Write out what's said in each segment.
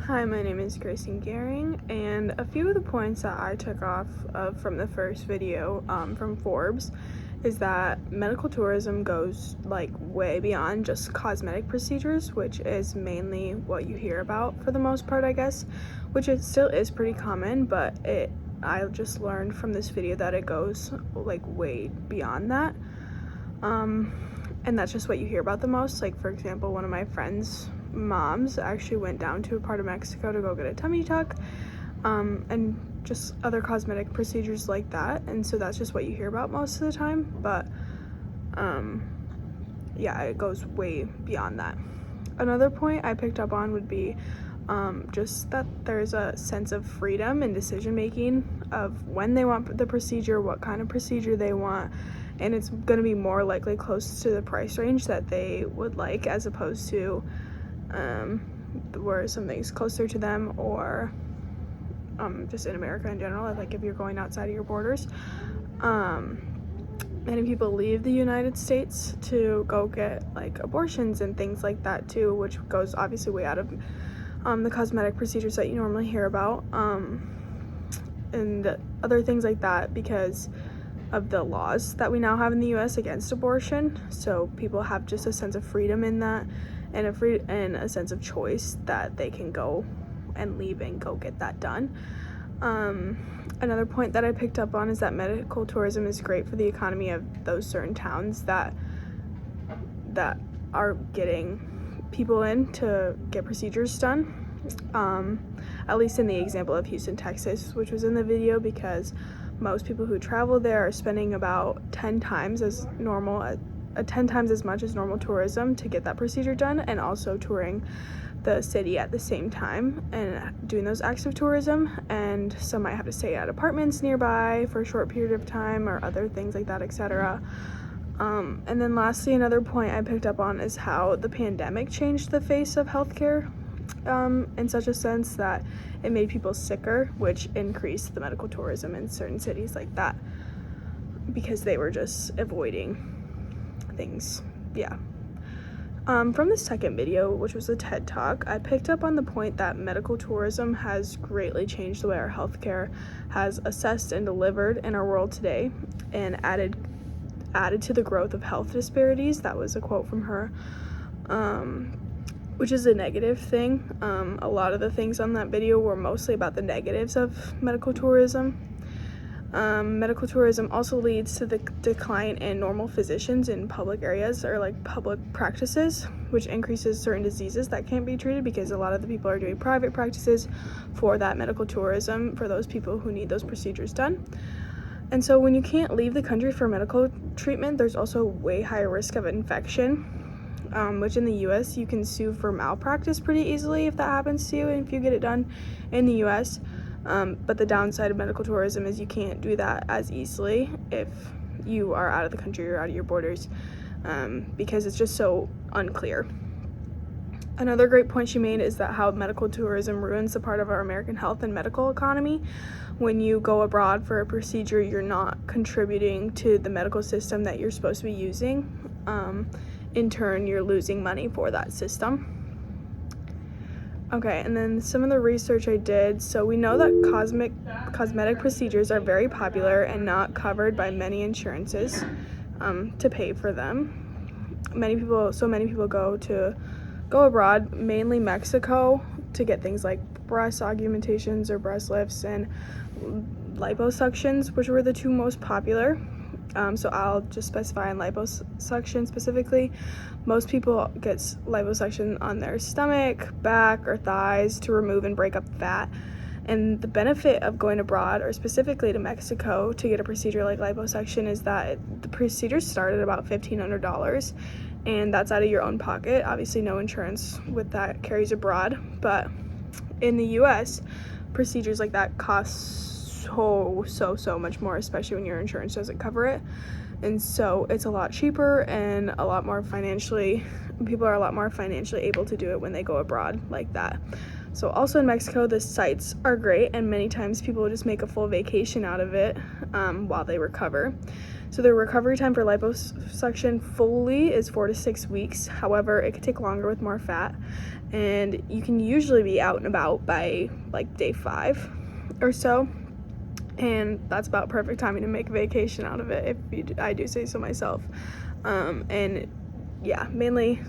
Hi, my name is Grayson Gehring, and a few of the points that I took off of from the first video from Forbes is that medical tourism goes like way beyond just cosmetic procedures, which is mainly what you hear about for the most part, I guess, which it still is pretty common, but I just learned from this video that it goes like way beyond that. And that's just what you hear about the most. Like, for example, one of my friends' moms actually went down to a part of Mexico to go get a tummy tuck, and just other cosmetic procedures like that. And so that's just what you hear about most of the time. But yeah, it goes way beyond that. Another point I picked up on would be just that there's a sense of freedom and decision making of when they want the procedure, what kind of procedure they want, and it's going to be more likely close to the price range that they would like, as opposed to where something's closer to them, or just in America in general, like if you're going outside of your borders. Many people leave the United States to go get like abortions and things like that too, which goes obviously way out of the cosmetic procedures that you normally hear about, and other things like that, because of the laws that we now have in the US against abortion. So people have just a sense of freedom in that, and a sense of choice that they can go and leave and go get that done. Another point that I picked up on is that medical tourism is great for the economy of those certain towns that are getting people in to get procedures done. At least in the example of Houston, Texas, which was in the video, because most people who travel there are spending about 10 times as much as normal tourism to get that procedure done, and also touring the city at the same time and doing those acts of tourism. And some might have to stay at apartments nearby for a short period of time, or other things like that, etc. And then lastly, another point I picked up on is how the pandemic changed the face of healthcare, in such a sense that it made people sicker, which increased the medical tourism in certain cities like that, because they were just avoiding things. Yeah. From the second video, which was a TED Talk, I picked up on the point that medical tourism has greatly changed the way our healthcare has assessed and delivered in our world today, and added to the growth of health disparities. That was a quote from her, which is a negative thing. A lot of the things on that video were mostly about the negatives of medical tourism. Medical tourism also leads to the decline in normal physicians in public areas, or like public practices, which increases certain diseases that can't be treated, because a lot of the people are doing private practices for that medical tourism for those people who need those procedures done. And so when you can't leave the country for medical treatment, there's also a way higher risk of infection, which in the US you can sue for malpractice pretty easily if that happens to you, and if you get it done in the US. But the downside of medical tourism is you can't do that as easily if you are out of the country or out of your borders, because it's just so unclear. Another great point she made is that how medical tourism ruins a part of our American health and medical economy. When you go abroad for a procedure, you're not contributing to the medical system that you're supposed to be using. In turn, you're losing money for that system. Okay, and then some of the research I did. So we know that cosmetic procedures are very popular and not covered by many insurances to pay for them. Many people go abroad, mainly Mexico, to get things like breast augmentations or breast lifts and liposuctions, which were the two most popular. So I'll just specify on liposuction specifically. Most people get liposuction on their stomach, back, or thighs to remove and break up fat. And the benefit of going abroad, or specifically to Mexico, to get a procedure like liposuction is that the procedure started at about $1,500, and that's out of your own pocket. Obviously, no insurance with that carries abroad, but in the US, procedures like that cost so much more, especially when your insurance doesn't cover it. And so it's a lot cheaper, and people are a lot more financially able to do it when they go abroad like that. So also in Mexico, the sites are great, and many times people just make a full vacation out of it while they recover. So the recovery time for liposuction fully is 4 to 6 weeks. However, it could take longer with more fat, and you can usually be out and about by like day 5 or so. And that's about perfect timing to make a vacation out of it, I do say so myself. And yeah, mainly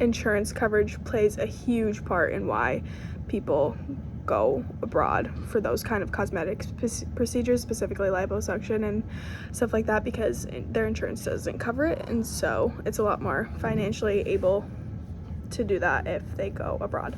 insurance coverage plays a huge part in why people go abroad for those kind of cosmetic procedures, specifically liposuction and stuff like that, because their insurance doesn't cover it, and so it's a lot more financially able to do that if they go abroad.